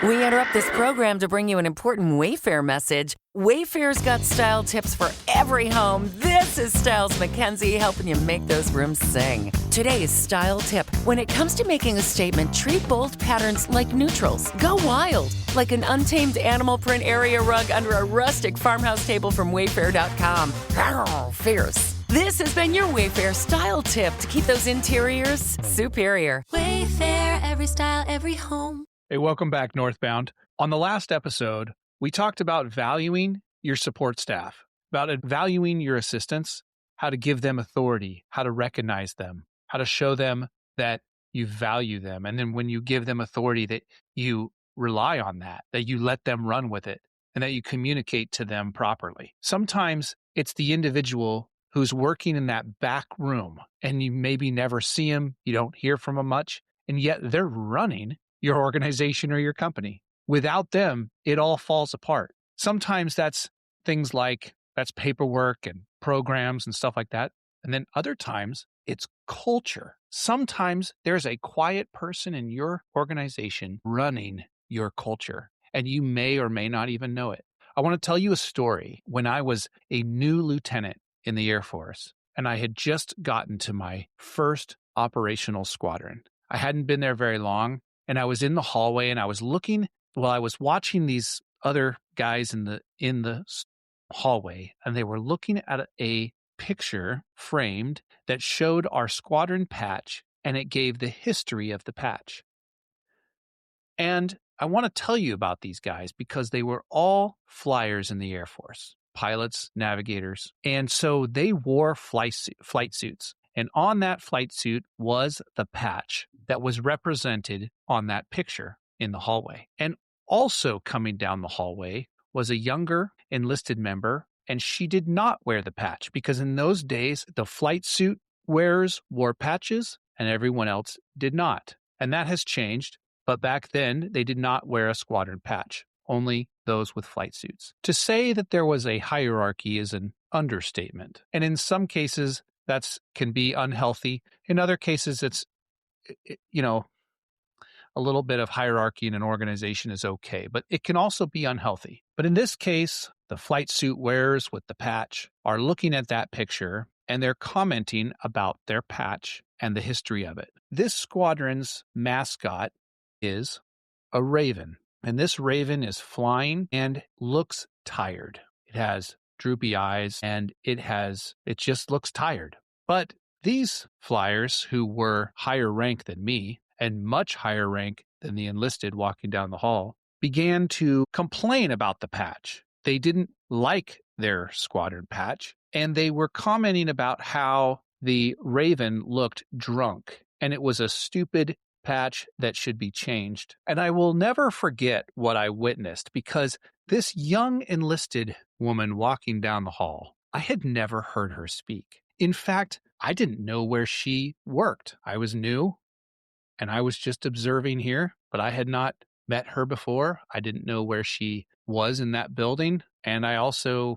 We interrupt this program to bring you an important Wayfair message. Wayfair's got style tips for every home. This is Styles McKenzie helping you make those rooms sing. Today's style tip. When it comes to making a statement, treat bold patterns like neutrals. Go wild, like an untamed animal print area rug under a rustic farmhouse table from Wayfair.com. Arr, fierce. This has been your Wayfair style tip to keep those interiors superior. Wayfair, every style, every home. Hey, welcome back, Northbound. On the last episode, we talked about valuing your support staff, about valuing your assistants, how to give them authority, how to recognize them, how to show them that you value them. And then when you give them authority, that you rely on that you let them run with it, and that you communicate to them properly. Sometimes it's the individual who's working in that back room, and you maybe never see them, you don't hear from them much, and yet they're running your organization or your company. Without them, it all falls apart. Sometimes that's things like that's paperwork and programs and stuff like that. And then other times it's culture. Sometimes there's a quiet person in your organization running your culture, and you may or may not even know it. I want to tell you a story. When I was a new lieutenant in the Air Force, and I had just gotten to my first operational squadron. I hadn't been there very long. And I was in the hallway and I was watching these other guys in the hallway, and they were looking at a picture framed that showed our squadron patch, and it gave the history of the patch. And I want to tell you about these guys because they were all flyers in the Air Force, pilots, navigators. And so they wore flight suits. And on that flight suit was the patch that was represented on that picture in the hallway. And also coming down the hallway was a younger enlisted member, and she did not wear the patch because in those days, the flight suit wearers wore patches and everyone else did not. And that has changed, but back then they did not wear a squadron patch, only those with flight suits. To say that there was a hierarchy is an understatement. And in some cases, that can be unhealthy. In other cases, it's, a little bit of hierarchy in an organization is okay, but it can also be unhealthy. But in this case, the flight suit wearers with the patch are looking at that picture and they're commenting about their patch and the history of it. This squadron's mascot is a raven, and this raven is flying and looks tired. It has droopy eyes, and it just looks tired. But these flyers, who were higher rank than me and much higher rank than the enlisted walking down the hall, began to complain about the patch. They didn't like their squadron patch, and they were commenting about how the raven looked drunk, and it was a stupid patch that should be changed. And I will never forget what I witnessed, because this young enlisted woman walking down the hall, I had never heard her speak. In fact, I didn't know where she worked. I was new and I was just observing here, but I had not met her before. I didn't know where she was in that building. And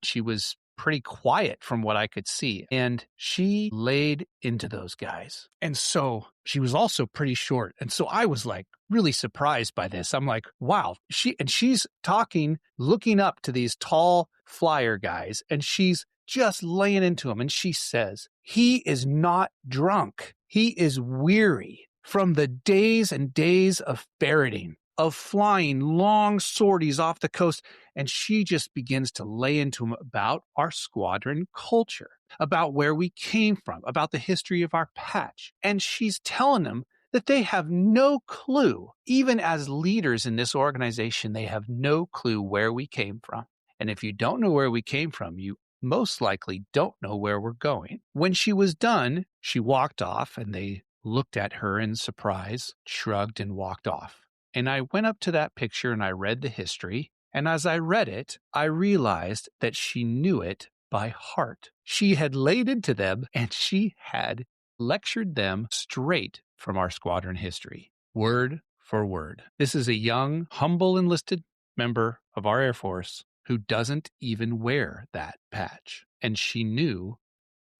she was pretty quiet from what I could see. And she laid into those guys. And so she was also pretty short. And so I was like really surprised by this. I'm like, wow. She's talking, looking up to these tall flyer guys, and she's just laying into them. And she says, he is not drunk. He is weary from the days and days of ferreting, of flying long sorties off the coast. And she just begins to lay into him about our squadron culture, about where we came from, about the history of our patch. And she's telling them that they have no clue, even as leaders in this organization, they have no clue where we came from. And if you don't know where we came from, you most likely don't know where we're going. When she was done, she walked off, and they looked at her in surprise, shrugged, and walked off. And I went up to that picture and I read the history. And as I read it, I realized that she knew it by heart. She had laid into them, and she had lectured them straight from our squadron history, word for word. This is a young, humble enlisted member of our Air Force who doesn't even wear that patch. And she knew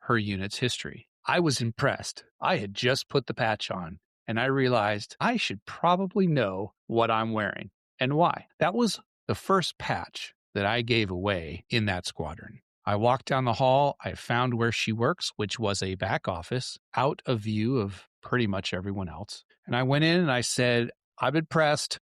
her unit's history. I was impressed. I had just put the patch on, and I realized I should probably know what I'm wearing and why. That was the first patch that I gave away in that squadron. I walked down the hall. I found where she works, which was a back office out of view of pretty much everyone else. And I went in and I said, I've been pressed.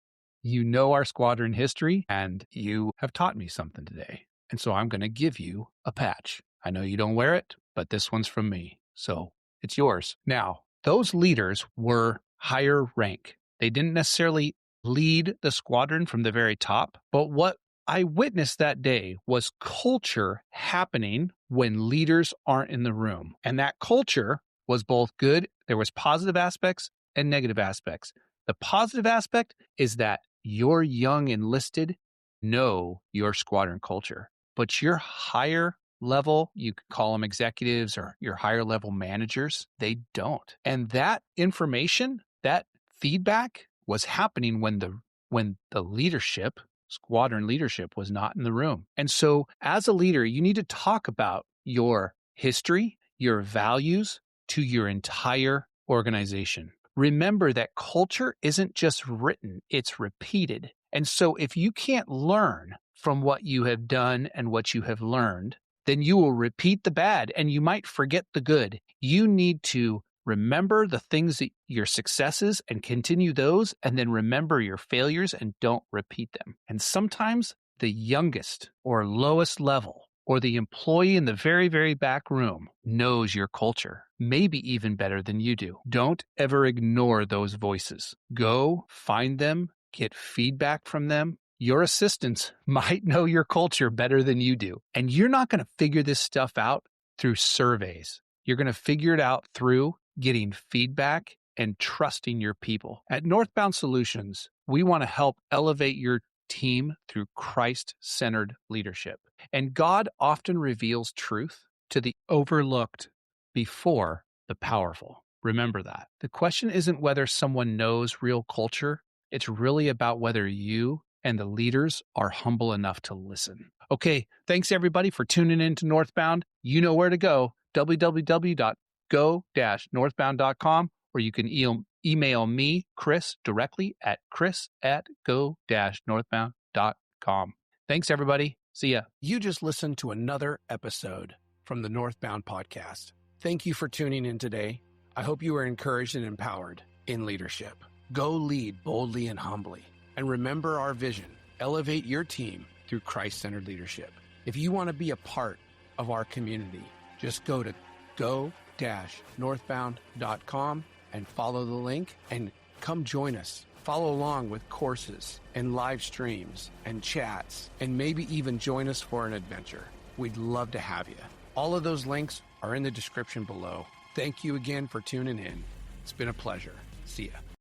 You know our squadron history, and you have taught me something today. And so I'm going to give you a patch. I know you don't wear it, but this one's from me. So it's yours. Now, those leaders were higher rank. They didn't necessarily lead the squadron from the very top, but what I witnessed that day was culture happening when leaders aren't in the room. And that culture was both good. There was positive aspects and negative aspects. The positive aspect is that your young enlisted know your squadron culture, but your higher level, you could call them executives or your higher level managers, they don't. And that information, that feedback was happening when the leadership, squadron leadership, was not in the room. And so as a leader, you need to talk about your history, your values to your entire organization. Remember that culture isn't just written, it's repeated. And so if you can't learn from what you have done and what you have learned, then you will repeat the bad and you might forget the good. You need to remember the things that your successes and continue those, and then remember your failures and don't repeat them. And sometimes the youngest or lowest level or the employee in the very, very back room knows your culture, maybe even better than you do. Don't ever ignore those voices. Go find them, get feedback from them. Your assistants might know your culture better than you do. And you're not going to figure this stuff out through surveys. You're going to figure it out through getting feedback and trusting your people. At Northbound Solutions, we want to help elevate your team through Christ-centered leadership. And God often reveals truth to the overlooked before the powerful. Remember that. The question isn't whether someone knows real culture. It's really about whether you and the leaders are humble enough to listen. Okay, thanks everybody for tuning in to Northbound. You know where to go, www.go-northbound.com, or you can email me, Chris, directly at chris@go-northbound.com. Thanks, everybody. See ya. You just listened to another episode from the Northbound podcast. Thank you for tuning in today. I hope you were encouraged and empowered in leadership. Go lead boldly and humbly. And remember our vision, elevate your team through Christ-centered leadership. If you want to be a part of our community, just go to go-northbound.com and follow the link and come join us. Follow along with courses and live streams and chats, and maybe even join us for an adventure. We'd love to have you. All of those links are in the description below. Thank you again for tuning in. It's been a pleasure. See ya.